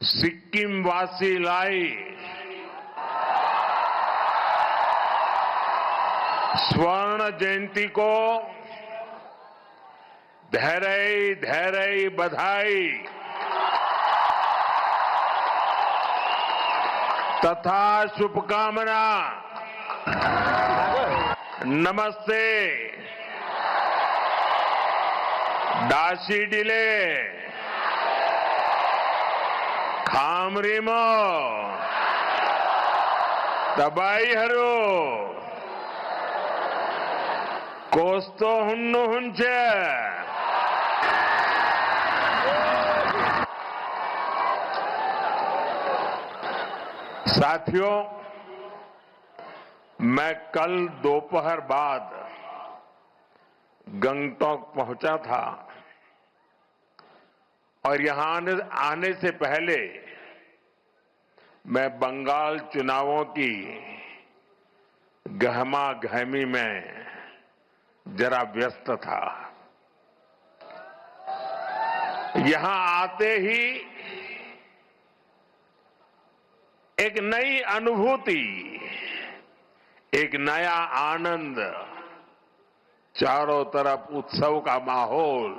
सिक्किम वासी लाई स्वर्ण जयंती को धैर्य धैर्य बधाई तथा शुभकामना। नमस्ते। डाशी डिले खामरिमो दबाई हरो कोस्तो हुन्नु हुन्छ। साथियों, मैं कल दोपहर बाद गंगटोक पहुंचा था और यहां आने से पहले मैं बंगाल चुनावों की गहमा गहमी में जरा व्यस्त था। यहां आते ही एक नई अनुभूति, एक नया आनंद, चारों तरफ उत्सव का माहौल,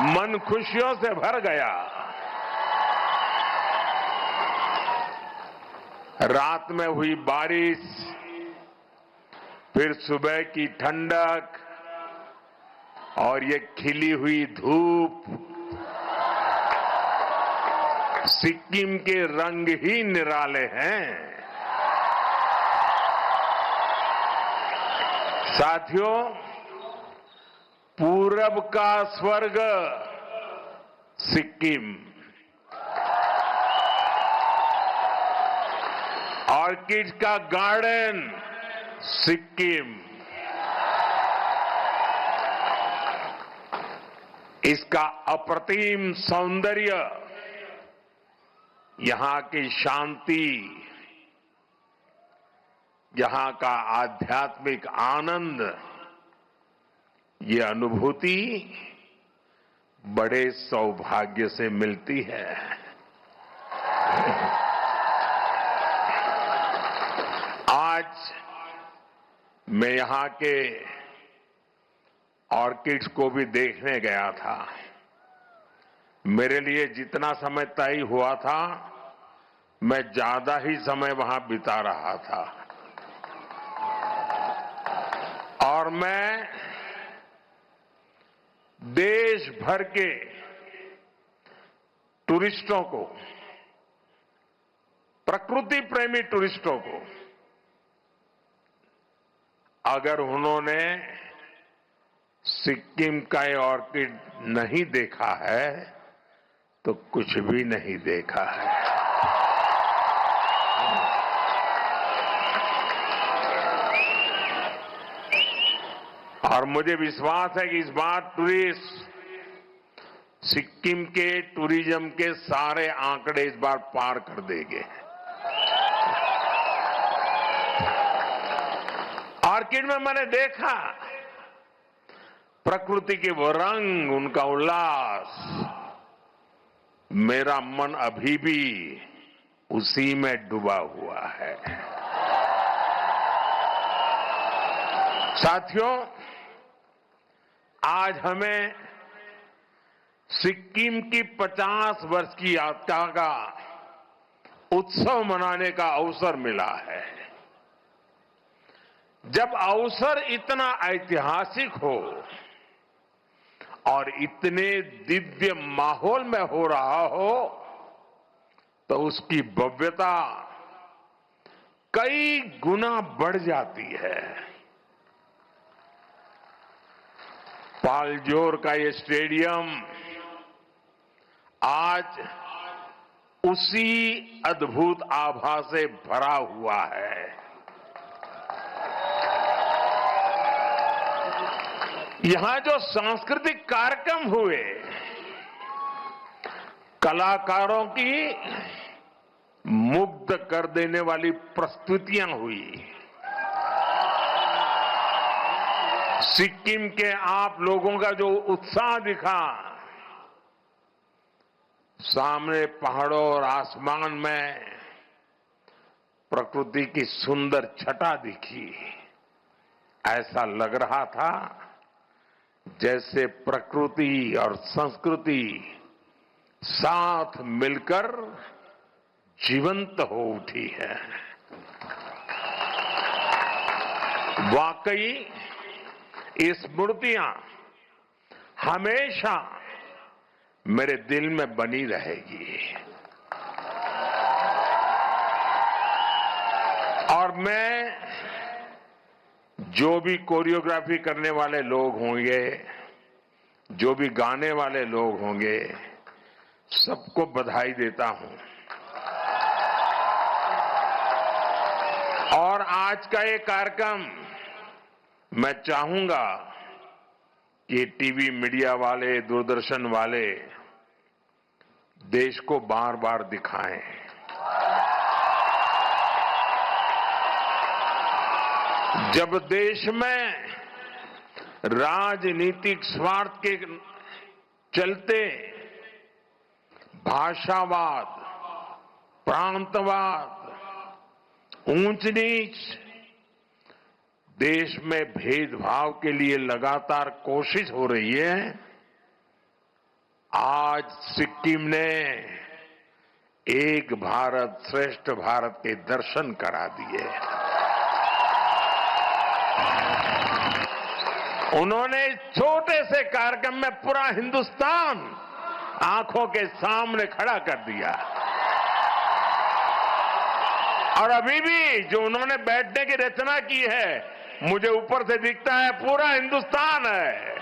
मन खुशियों से भर गया। रात में हुई बारिश, फिर सुबह की ठंडक और ये खिली हुई धूप, सिक्किम के रंग ही निराले हैं। साथियों, पूरब का स्वर्ग सिक्किम, ऑर्किड का गार्डन सिक्किम, इसका अप्रतिम सौंदर्य, यहां की शांति, यहां का आध्यात्मिक आनंद, ये अनुभूति बड़े सौभाग्य से मिलती है। आज मैं यहां के ऑर्किड्स को भी देखने गया था। मेरे लिए जितना समय तय हुआ था, मैं ज्यादा ही समय वहां बिता रहा था और मैं देश भर के टूरिस्टों को, प्रकृति प्रेमी टूरिस्टों को, अगर उन्होंने सिक्किम का ये ऑर्किड नहीं देखा है तो कुछ भी नहीं देखा है। और मुझे विश्वास है कि इस बार टूरिस्ट सिक्किम के टूरिज्म के सारे आंकड़े इस बार पार कर देंगे। ऑर्किड में मैंने देखा प्रकृति के वो रंग, उनका उल्लास, मेरा मन अभी भी उसी में डूबा हुआ है। साथियों, आज हमें सिक्किम की 50 वर्ष की यात्रा का उत्सव मनाने का अवसर मिला है। जब अवसर इतना ऐतिहासिक हो और इतने दिव्य माहौल में हो रहा हो तो उसकी भव्यता कई गुना बढ़ जाती है। पालजोर का ये स्टेडियम आज उसी अद्भुत आभा से भरा हुआ है। यहां जो सांस्कृतिक कार्यक्रम हुए, कलाकारों की मुग्ध कर देने वाली प्रस्तुतियां हुई, सिक्किम के आप लोगों का जो उत्साह दिखा, सामने पहाड़ों और आसमान में प्रकृति की सुंदर छटा दिखी। ऐसा लग रहा था जैसे प्रकृति और संस्कृति साथ मिलकर जीवंत हो उठी है। वाकई ये स्मृतियां हमेशा मेरे दिल में बनी रहेगी और मैं जो भी कोरियोग्राफी करने वाले लोग होंगे, जो भी गाने वाले लोग होंगे, सबको बधाई देता हूं। और आज का ये कार्यक्रम मैं चाहूंगा कि टीवी मीडिया वाले, दूरदर्शन वाले देश को बार बार दिखाएं। जब देश में राजनीतिक स्वार्थ के चलते भाषावाद, प्रांतवाद, ऊंच नीच, देश में भेदभाव के लिए लगातार कोशिश हो रही है, आज सिक्किम ने एक भारत श्रेष्ठ भारत के दर्शन करा दिए। उन्होंने इस छोटे से कार्यक्रम में पूरा हिंदुस्तान आंखों के सामने खड़ा कर दिया। और अभी भी जो उन्होंने बैठने की रचना की है, मुझे ऊपर से दिखता है पूरा हिंदुस्तान है।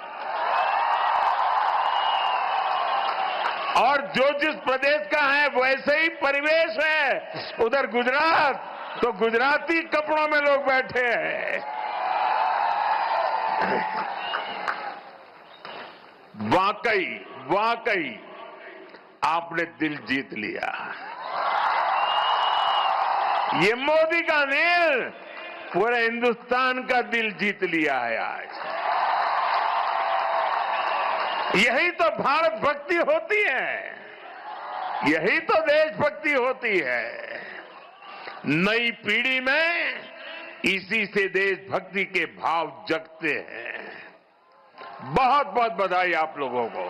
और जो जिस प्रदेश का है वैसे ही परिवेश है। उधर गुजरात तो गुजराती कपड़ों में लोग बैठे हैं। वाकई वाकई आपने दिल जीत लिया। ये मोदी का दिल पूरे हिंदुस्तान का दिल जीत लिया है आज। यही तो भारत भक्ति होती है, यही तो देशभक्ति होती है। नई पीढ़ी में इसी से देशभक्ति के भाव जगते हैं। बहुत बहुत बधाई आप लोगों को।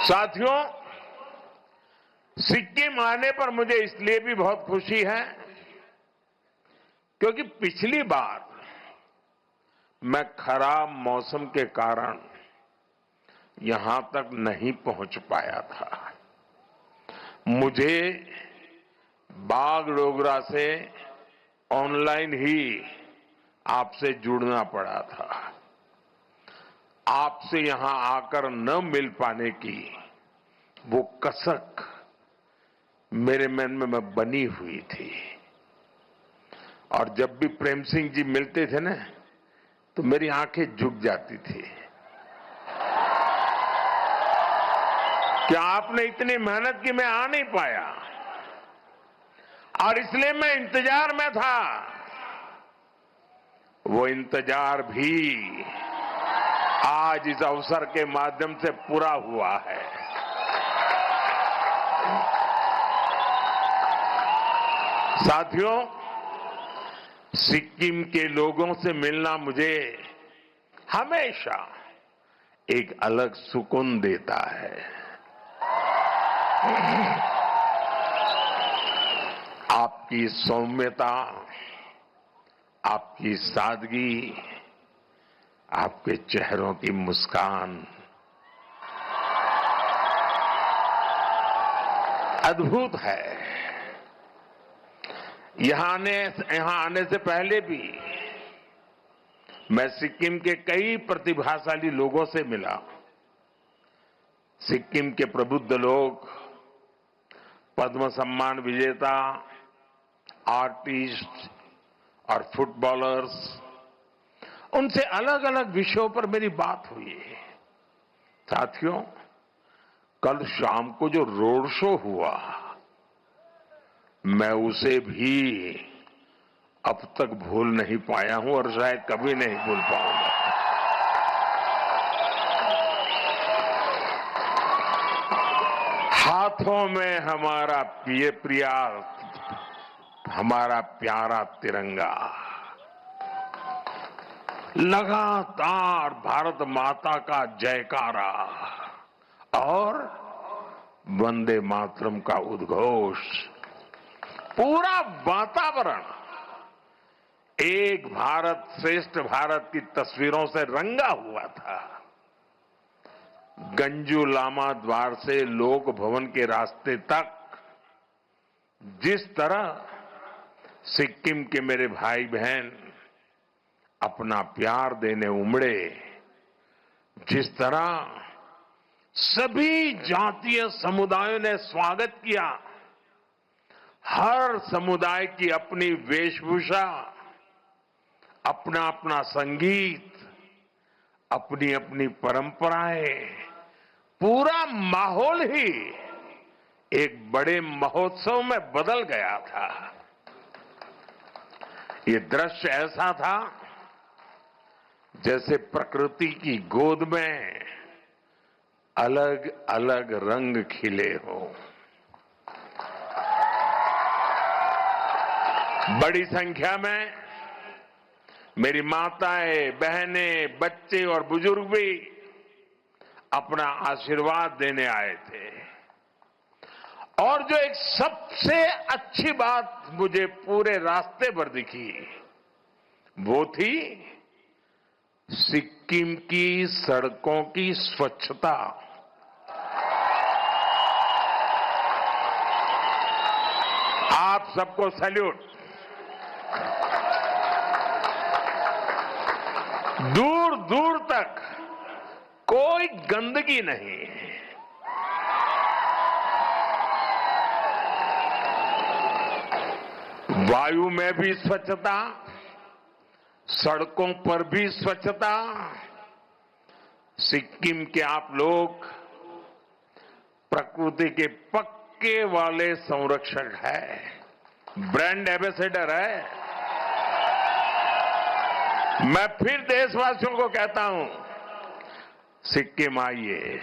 साथियों, सिक्किम आने पर मुझे इसलिए भी बहुत खुशी है क्योंकि पिछली बार मैं खराब मौसम के कारण यहां तक नहीं पहुंच पाया था। मुझे बागडोगरा से ऑनलाइन ही आपसे जुड़ना पड़ा था। आपसे यहां आकर न मिल पाने की वो कसक मेरे मन में बनी हुई थी। और जब भी प्रेम सिंह जी मिलते थे ना, तो मेरी आंखें झुक जाती थी कि आपने इतनी मेहनत की, मैं आ नहीं पाया। और इसलिए मैं इंतजार में था। वो इंतजार भी आज इस अवसर के माध्यम से पूरा हुआ है। साथियों, सिक्किम के लोगों से मिलना मुझे हमेशा एक अलग सुकून देता है। आपकी सौम्यता, आपकी सादगी, आपके चेहरों की मुस्कान अद्भुत है। यहां आने से पहले भी मैं सिक्किम के कई प्रतिभाशाली लोगों से मिला। सिक्किम के प्रबुद्ध लोग, पद्म सम्मान विजेता, आर्टिस्ट और फुटबॉलर्स, उनसे अलग अलग विषयों पर मेरी बात हुई है। साथियों, कल शाम को जो रोड शो हुआ, मैं उसे भी अब तक भूल नहीं पाया हूं और शायद कभी नहीं भूल पाऊंगा। हाथों में हमारा प्यारा तिरंगा, लगातार भारत माता का जयकारा और वंदे मातरम का उद्घोष, पूरा वातावरण एक भारत श्रेष्ठ भारत की तस्वीरों से रंगा हुआ था। गंजू लामा द्वार से लोक भवन के रास्ते तक जिस तरह सिक्किम के मेरे भाई बहन अपना प्यार देने उमड़े, जिस तरह सभी जातीय समुदायों ने स्वागत किया, हर समुदाय की अपनी वेशभूषा, अपना अपना संगीत, अपनी अपनी परंपराएं, पूरा माहौल ही एक बड़े महोत्सव में बदल गया था। ये दृश्य ऐसा था जैसे प्रकृति की गोद में अलग अलग रंग खिले हो। बड़ी संख्या में मेरी माताएं, बहनें, बच्चे और बुजुर्ग भी अपना आशीर्वाद देने आए थे। और जो एक सबसे अच्छी बात मुझे पूरे रास्ते पर दिखी, वो थी सिक्किम की सड़कों की स्वच्छता। आप सबको सैल्यूट। दूर दूर तक कोई गंदगी नहीं, वायु में भी स्वच्छता, सड़कों पर भी स्वच्छता। सिक्किम के आप लोग प्रकृति के पक्के वाले संरक्षक हैं, ब्रांड एम्बेसडर है। मैं फिर देशवासियों को कहता हूं, सिक्किम आइए,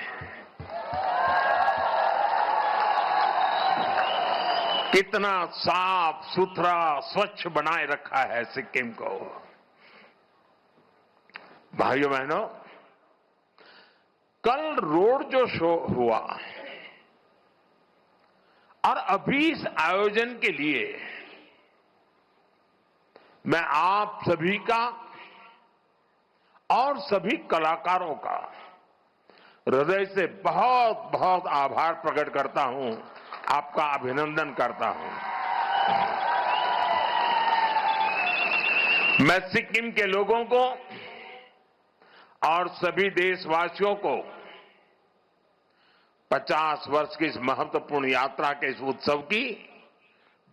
कितना साफ सुथरा स्वच्छ बनाए रखा है सिक्किम को। भाइयों बहनों, कल रोड जो शो हुआ और अभी इस आयोजन के लिए मैं आप सभी का और सभी कलाकारों का हृदय से बहुत बहुत आभार प्रकट करता हूं, आपका अभिनंदन करता हूं। मैं सिक्किम के लोगों को और सभी देशवासियों को 50 वर्ष की इस महत्वपूर्ण यात्रा के इस उत्सव की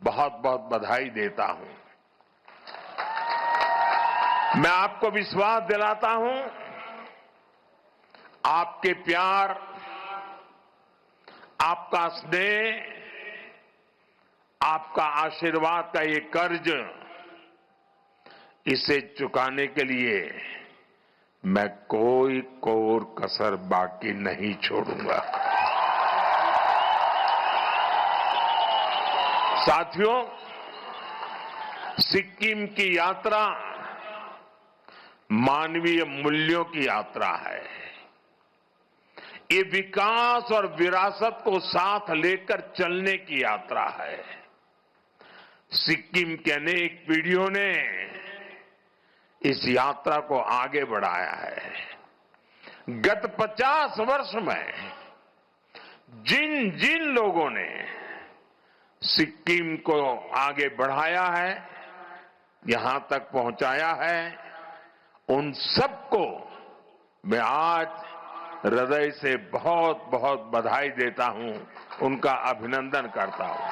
बहुत बहुत बधाई देता हूं। मैं आपको विश्वास दिलाता हूं, आपके प्यार, आपका स्नेह, आपका आशीर्वाद का ये कर्ज, इसे चुकाने के लिए मैं कोई कोर कसर बाकी नहीं छोड़ूंगा। साथियों, सिक्किम की यात्रा मानवीय मूल्यों की यात्रा है। ये विकास और विरासत को साथ लेकर चलने की यात्रा है। सिक्किम के अनेक पीढ़ियों ने इस यात्रा को आगे बढ़ाया है। गत 50 वर्ष में जिन जिन लोगों ने सिक्किम को आगे बढ़ाया है, यहां तक पहुंचाया है, उन सबको मैं आज हृदय से बहुत बहुत बधाई देता हूं, उनका अभिनंदन करता हूं।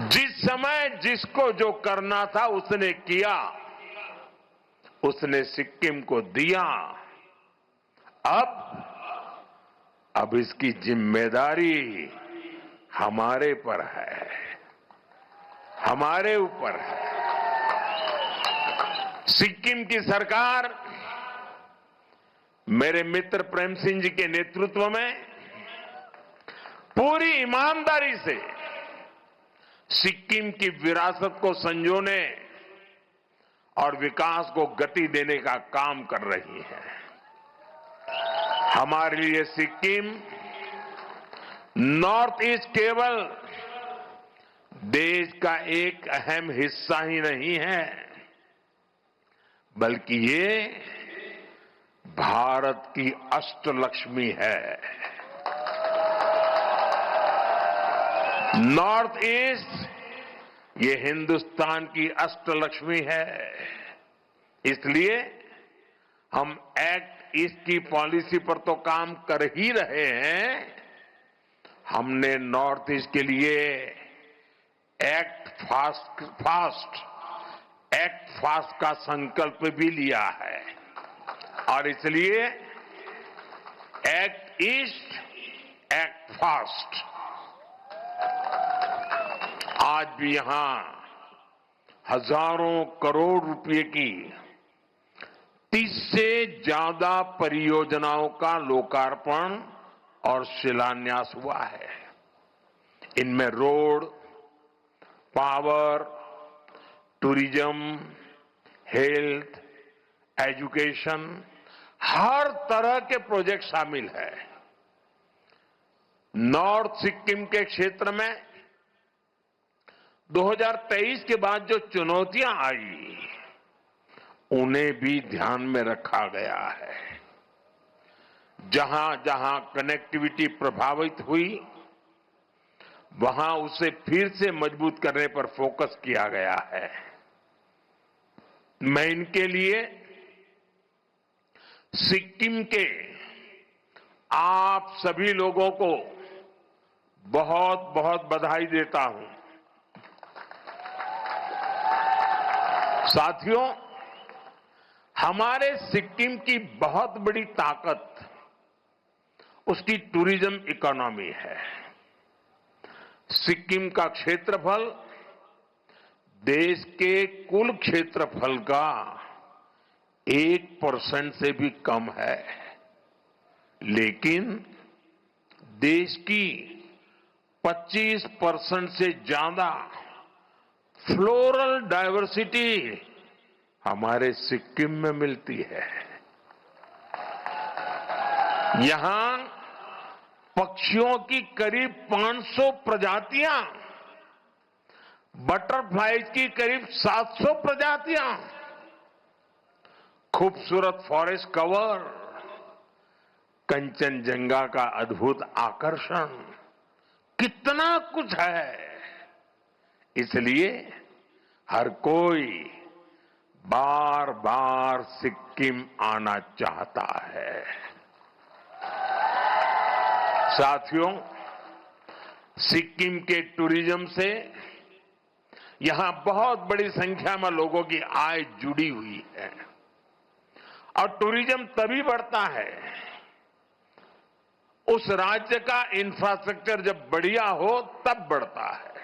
जिस समय जिसको जो करना था उसने किया, उसने सिक्किम को दिया। अब इसकी जिम्मेदारी हमारे पर है, हमारे ऊपर है। सिक्किम की सरकार मेरे मित्र प्रेम सिंह जी के नेतृत्व में पूरी ईमानदारी से सिक्किम की विरासत को संजोने और विकास को गति देने का काम कर रही है। हमारे लिए सिक्किम नॉर्थ ईस्ट केवल देश का एक अहम हिस्सा ही नहीं है, बल्कि ये भारत की अष्टलक्ष्मी है। नॉर्थ ईस्ट ये हिंदुस्तान की अष्टलक्ष्मी है। इसलिए हम एक्ट ईस्ट की पॉलिसी पर तो काम कर ही रहे हैं, हमने नॉर्थ ईस्ट के लिए एक्ट फास्ट का संकल्प भी लिया है और इसलिए एक्ट ईस्ट एक्ट फास्ट आज भी यहां हजारों करोड़ रुपए की 30 से ज्यादा परियोजनाओं का लोकार्पण और शिलान्यास हुआ है। इनमें road, power, tourism, health, education, हर तरह के प्रोजेक्ट शामिल है। नॉर्थ सिक्किम के क्षेत्र में 2023 के बाद जो चुनौतियां आई, उन्हें भी ध्यान में रखा गया है। जहां जहां कनेक्टिविटी प्रभावित हुई, वहां उसे फिर से मजबूत करने पर फोकस किया गया है। मैं इनके लिए सिक्किम के आप सभी लोगों को बहुत बहुत बधाई देता हूं। साथियों, हमारे सिक्किम की बहुत बड़ी ताकत उसकी टूरिज्म इकोनॉमी है। सिक्किम का क्षेत्रफल देश के कुल क्षेत्रफल का 1% से भी कम है, लेकिन देश की 25% से ज्यादा फ्लोरल डायवर्सिटी हमारे सिक्किम में मिलती है। यहां पक्षियों की करीब 500 प्रजातियां, बटरफ्लाइज की करीब 700 प्रजातियां, खूबसूरत फॉरेस्ट कवर, कंचनजंगा का अद्भुत आकर्षण, कितना कुछ है। इसलिए हर कोई बार बार सिक्किम आना चाहता है। साथियों, सिक्किम के टूरिज्म से यहां बहुत बड़ी संख्या में लोगों की आय जुड़ी हुई है और टूरिज्म तभी बढ़ता है उस राज्य का इंफ्रास्ट्रक्चर जब बढ़िया हो, तब बढ़ता है।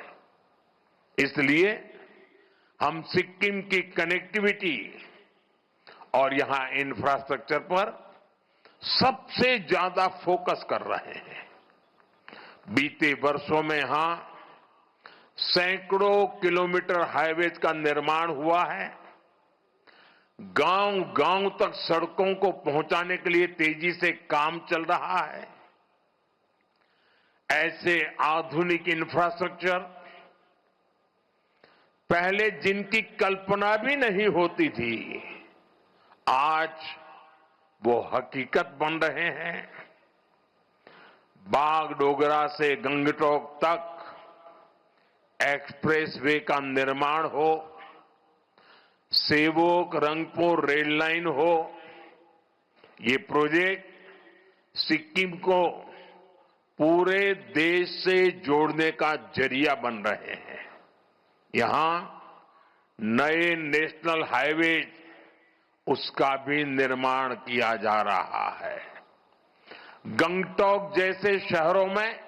इसलिए हम सिक्किम की कनेक्टिविटी और यहां इंफ्रास्ट्रक्चर पर सबसे ज्यादा फोकस कर रहे हैं। बीते वर्षों में यहां सैकड़ों किलोमीटर हाईवेज का निर्माण हुआ है। गांव-गांव तक सड़कों को पहुंचाने के लिए तेजी से काम चल रहा है। ऐसे आधुनिक इंफ्रास्ट्रक्चर पहले जिनकी कल्पना भी नहीं होती थी, आज वो हकीकत बन रहे हैं। बागडोगरा से गंगटोक तक एक्सप्रेसवे का निर्माण हो, सेवोक रंगपुर रेल लाइन हो, ये प्रोजेक्ट सिक्किम को पूरे देश से जोड़ने का जरिया बन रहे हैं। यहां नए नेशनल हाईवे, उसका भी निर्माण किया जा रहा है। गंगटोक जैसे शहरों में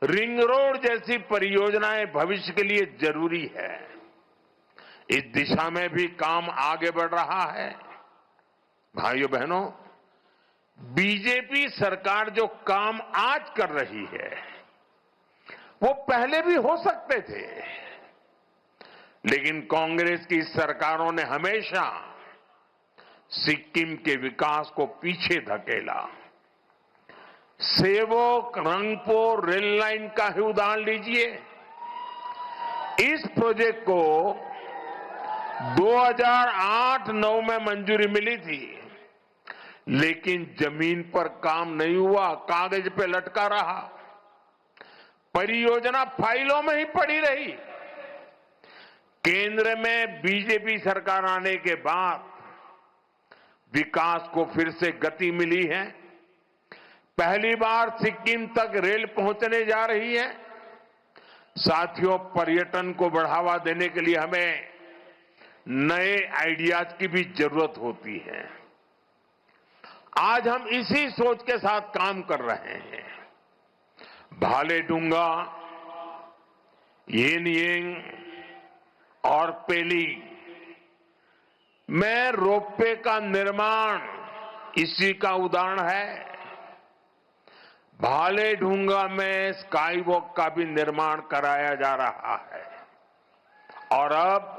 रिंग रोड जैसी परियोजनाएं भविष्य के लिए जरूरी है। इस दिशा में भी काम आगे बढ़ रहा है। भाइयों बहनों, बीजेपी सरकार जो काम आज कर रही है वो पहले भी हो सकते थे, लेकिन कांग्रेस की सरकारों ने हमेशा सिक्किम के विकास को पीछे धकेला। सेवक रंगपो रेल लाइन का ही उदाहरण लीजिए। इस प्रोजेक्ट को 2008-9 में मंजूरी मिली थी, लेकिन जमीन पर काम नहीं हुआ, कागज पे लटका रहा, परियोजना फाइलों में ही पड़ी रही। केंद्र में बीजेपी सरकार आने के बाद विकास को फिर से गति मिली है। पहली बार सिक्किम तक रेल पहुंचने जा रही है। साथियों, पर्यटन को बढ़ावा देने के लिए हमें नए आइडियाज की भी जरूरत होती है। आज हम इसी सोच के साथ काम कर रहे हैं। भालेडुंगा, येनयेंग और पेली में रोपवे का निर्माण इसी का उदाहरण है। भालेडुंगा में स्काई वॉक का भी निर्माण कराया जा रहा है और अब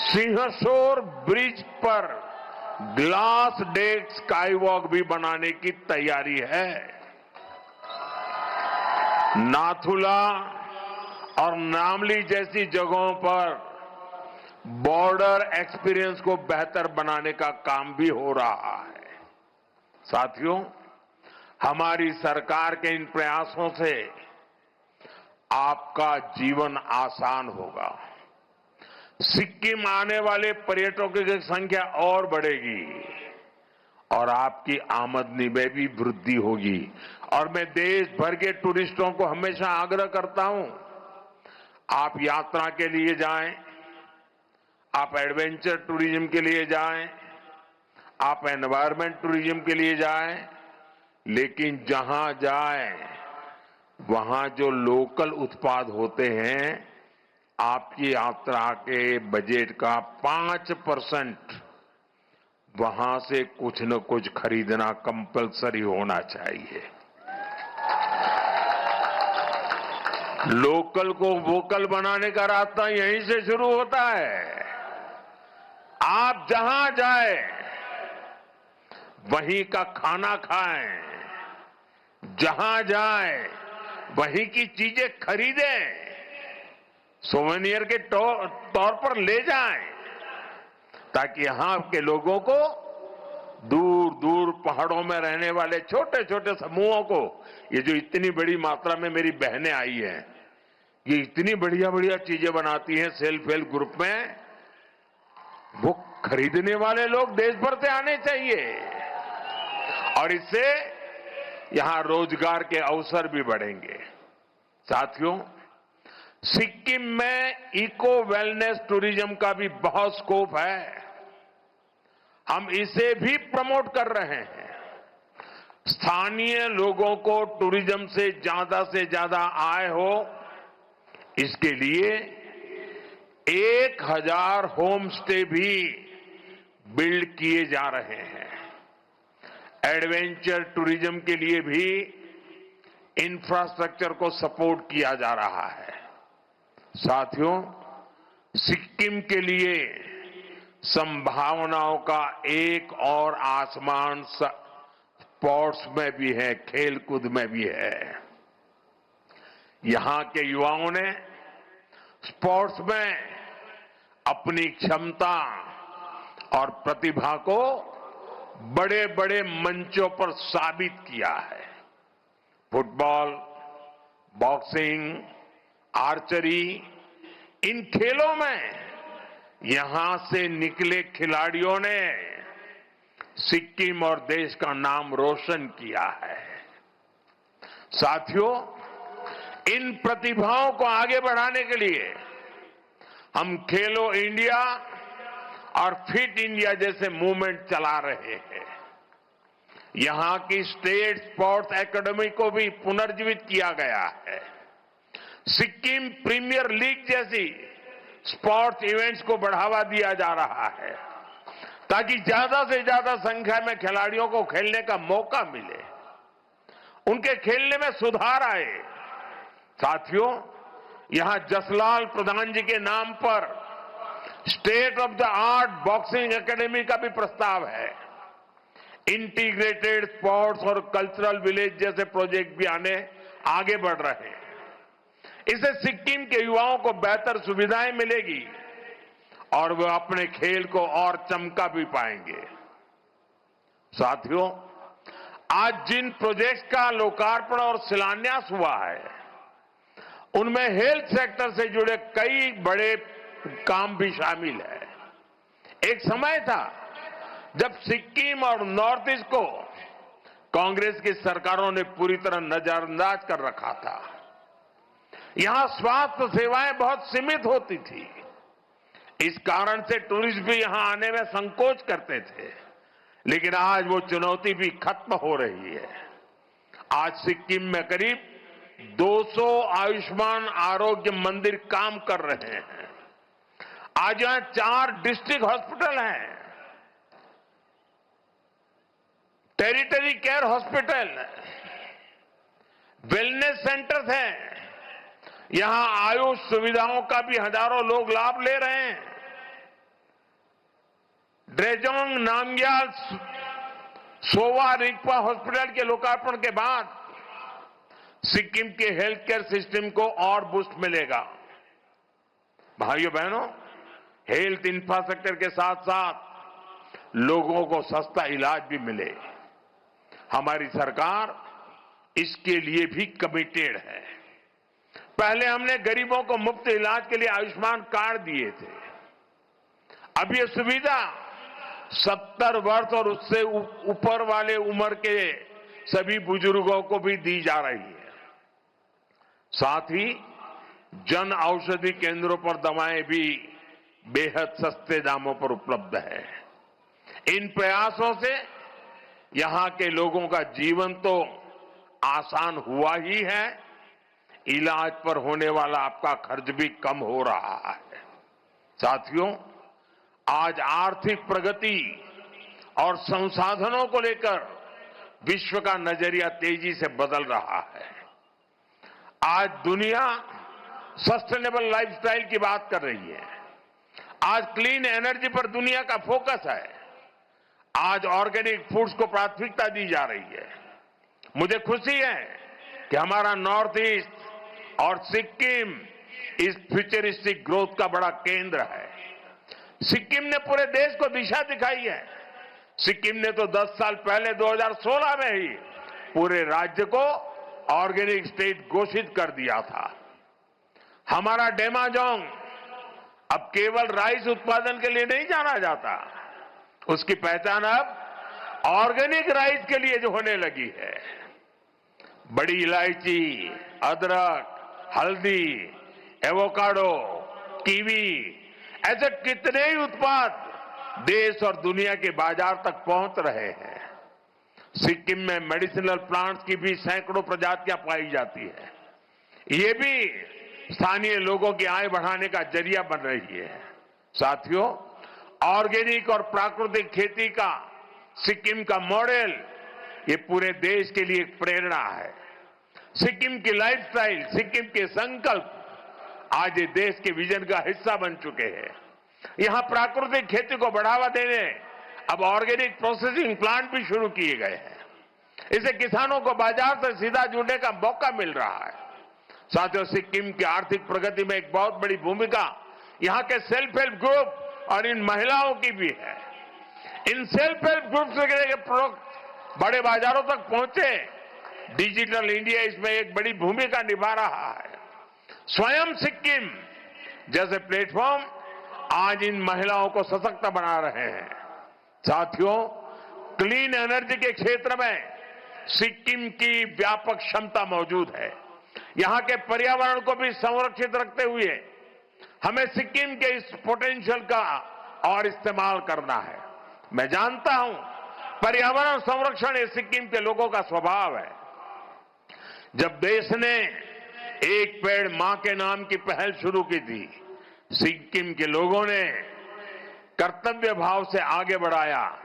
सिंहसौर ब्रिज पर ग्लास डेक स्काई वॉक भी बनाने की तैयारी है। नाथुला और नामली जैसी जगहों पर बॉर्डर एक्सपीरियंस को बेहतर बनाने का काम भी हो रहा है। साथियों, हमारी सरकार के इन प्रयासों से आपका जीवन आसान होगा। सिक्किम आने वाले पर्यटकों की संख्या और बढ़ेगी और आपकी आमदनी में भी वृद्धि होगी। और मैं देश भर के टूरिस्टों को हमेशा आग्रह करता हूं, आप यात्रा के लिए जाएं, आप एडवेंचर टूरिज्म के लिए जाएं, आप एनवायरमेंट टूरिज्म के लिए जाएं, लेकिन जहां जाएं वहां जो लोकल उत्पाद होते हैं, आपकी यात्रा के बजट का 5% वहां से कुछ न कुछ खरीदना कंपलसरी होना चाहिए। लोकल को वोकल बनाने का रास्ता यहीं से शुरू होता है। आप जहां जाए वहीं का खाना खाएं, जहां जाए वहीं की चीजें खरीदें, सोवेनियर के तौर पर ले जाएं, ताकि यहां के लोगों को, दूर दूर पहाड़ों में रहने वाले छोटे छोटे समूहों को, ये जो इतनी बड़ी मात्रा में मेरी बहनें आई हैं, ये इतनी बढ़िया बढ़िया चीजें बनाती हैं सेल्फ हेल्प ग्रुप में, वो खरीदने वाले लोग देश भर से आने चाहिए और इससे यहां रोजगार के अवसर भी बढ़ेंगे। साथियों, सिक्किम में इको वेलनेस टूरिज्म का भी बहुत स्कोप है। हम इसे भी प्रमोट कर रहे हैं। स्थानीय लोगों को टूरिज्म से ज्यादा आय हो, इसके लिए 1000 होम स्टे भी बिल्ड किए जा रहे हैं। एडवेंचर टूरिज्म के लिए भी इंफ्रास्ट्रक्चर को सपोर्ट किया जा रहा है। साथियों, सिक्किम के लिए संभावनाओं का एक और आसमान स्पोर्ट्स में भी है, खेलकूद में भी है। यहां के युवाओं ने स्पोर्ट्स में अपनी क्षमता और प्रतिभा को बड़े बड़े मंचों पर साबित किया है। फुटबॉल, बॉक्सिंग, आर्चरी, इन खेलों में यहां से निकले खिलाड़ियों ने सिक्किम और देश का नाम रोशन किया है। साथियों, इन प्रतिभाओं को आगे बढ़ाने के लिए हम खेलो इंडिया और फिट इंडिया जैसे मूवमेंट चला रहे हैं। यहां की स्टेट स्पोर्ट्स एकेडमी को भी पुनर्जीवित किया गया है। सिक्किम प्रीमियर लीग जैसी स्पोर्ट्स इवेंट्स को बढ़ावा दिया जा रहा है। ताकि ज्यादा से ज्यादा संख्या में खिलाड़ियों को खेलने का मौका मिले, उनके खेलने में सुधार आए। साथियों, यहां जसलाल प्रधान जी के नाम पर state of the art boxing academy का भी प्रस्ताव है। इंटीग्रेटेड स्पोर्ट्स और कल्चरल विलेज जैसे प्रोजेक्ट भी आगे बढ़ रहे हैं। इससे सिक्किम के युवाओं को बेहतर सुविधाएं मिलेगी और वे अपने खेल को और चमका भी पाएंगे। साथियों, आज जिन प्रोजेक्ट्स का लोकार्पण और शिलान्यास हुआ है, उनमें हेल्थ सेक्टर से जुड़े कई बड़े काम भी शामिल है। एक समय था जब सिक्किम और नॉर्थ ईस्ट को कांग्रेस की सरकारों ने पूरी तरह नजरअंदाज कर रखा था। यहां स्वास्थ्य सेवाएं बहुत सीमित होती थी। इस कारण से टूरिस्ट भी यहां आने में संकोच करते थे। लेकिन आज वो चुनौती भी खत्म हो रही है। आज सिक्किम में करीब 200 आयुष्मान आरोग्य मंदिर काम कर रहे हैं। आज यहां 4 डिस्ट्रिक्ट हॉस्पिटल हैं, territory care hospital, wellness centres हैं। यहां आयुष सुविधाओं का भी हजारों लोग लाभ ले रहे हैं। ड्रेजोंग नामग्याल सोवा रिगपा हॉस्पिटल के लोकार्पण के बाद सिक्किम के हेल्थ केयर सिस्टम को और बूस्ट मिलेगा। भाइयों बहनों, हेल्थ इंफ्रास्ट्रक्चर के साथ साथ लोगों को सस्ता इलाज भी मिले, हमारी सरकार इसके लिए भी कमिटेड है। पहले हमने गरीबों को मुफ्त इलाज के लिए आयुष्मान कार्ड दिए थे। अब ये सुविधा 70 वर्ष और उससे ऊपर वाले उम्र के सभी बुजुर्गों को भी दी जा रही है। साथ ही जन औषधि केंद्रों पर दवाएं भी बेहद सस्ते दामों पर उपलब्ध है। इन प्रयासों से यहां के लोगों का जीवन तो आसान हुआ ही है, इलाज पर होने वाला आपका खर्च भी कम हो रहा है। साथियों, आज आर्थिक प्रगति और संसाधनों को लेकर विश्व का नजरिया तेजी से बदल रहा है। आज दुनिया सस्टेनेबल लाइफस्टाइल की बात कर रही है। आज क्लीन एनर्जी पर दुनिया का फोकस है। आज ऑर्गेनिक फूड्स को प्राथमिकता दी जा रही है। मुझे खुशी है कि हमारा नॉर्थ ईस्ट और सिक्किम इस फ्यूचरिस्टिक ग्रोथ का बड़ा केंद्र है। सिक्किम ने पूरे देश को दिशा दिखाई है। सिक्किम ने तो 10 साल पहले 2016 में ही पूरे राज्य को ऑर्गेनिक स्टेट घोषित कर दिया था। हमारा डेमाजोंग अब केवल राइस उत्पादन के लिए नहीं जाना जाता, उसकी पहचान अब ऑर्गेनिक राइस के लिए जो होने लगी है। बड़ी इलायची, अदरक, हल्दी, एवोकाडो, कीवी, ऐसे कितने ही उत्पाद देश और दुनिया के बाजार तक पहुंच रहे हैं। सिक्किम में मेडिसिनल प्लांट्स की भी सैकड़ों प्रजातियां पाई जाती है। ये भी स्थानीय लोगों की आय बढ़ाने का जरिया बन रही है। साथियों, ऑर्गेनिक और प्राकृतिक खेती का सिक्किम का मॉडल ये पूरे देश के लिए एक प्रेरणा है। सिक्किम की लाइफस्टाइल, सिक्किम के संकल्प आज ये देश के विजन का हिस्सा बन चुके हैं। यहां प्राकृतिक खेती को बढ़ावा देने अब ऑर्गेनिक प्रोसेसिंग प्लांट भी शुरू किए गए हैं। इससे किसानों को बाजार से सीधा जुड़ने का मौका मिल रहा है। साथियों, सिक्किम की आर्थिक प्रगति में एक बहुत बड़ी भूमिका यहां के सेल्फ हेल्प ग्रुप और इन महिलाओं की भी है। इन सेल्फ हेल्प ग्रुप से प्रोडक्ट बड़े बाजारों तक पहुंचे, डिजिटल इंडिया इसमें एक बड़ी भूमिका निभा रहा है। स्वयं सिक्किम जैसे प्लेटफॉर्म आज इन महिलाओं को सशक्त बना रहे हैं। साथियों, क्लीन एनर्जी के क्षेत्र में सिक्किम की व्यापक क्षमता मौजूद है। यहां के पर्यावरण को भी संरक्षित रखते हुए हमें सिक्किम के इस पोटेंशियल का और इस्तेमाल करना है। मैं जानता हूं पर्यावरण संरक्षण ये सिक्किम के लोगों का स्वभाव है। जब देश ने एक पेड़ मां के नाम की पहल शुरू की थी, सिक्किम के लोगों ने कर्तव्य भाव से आगे बढ़ाया।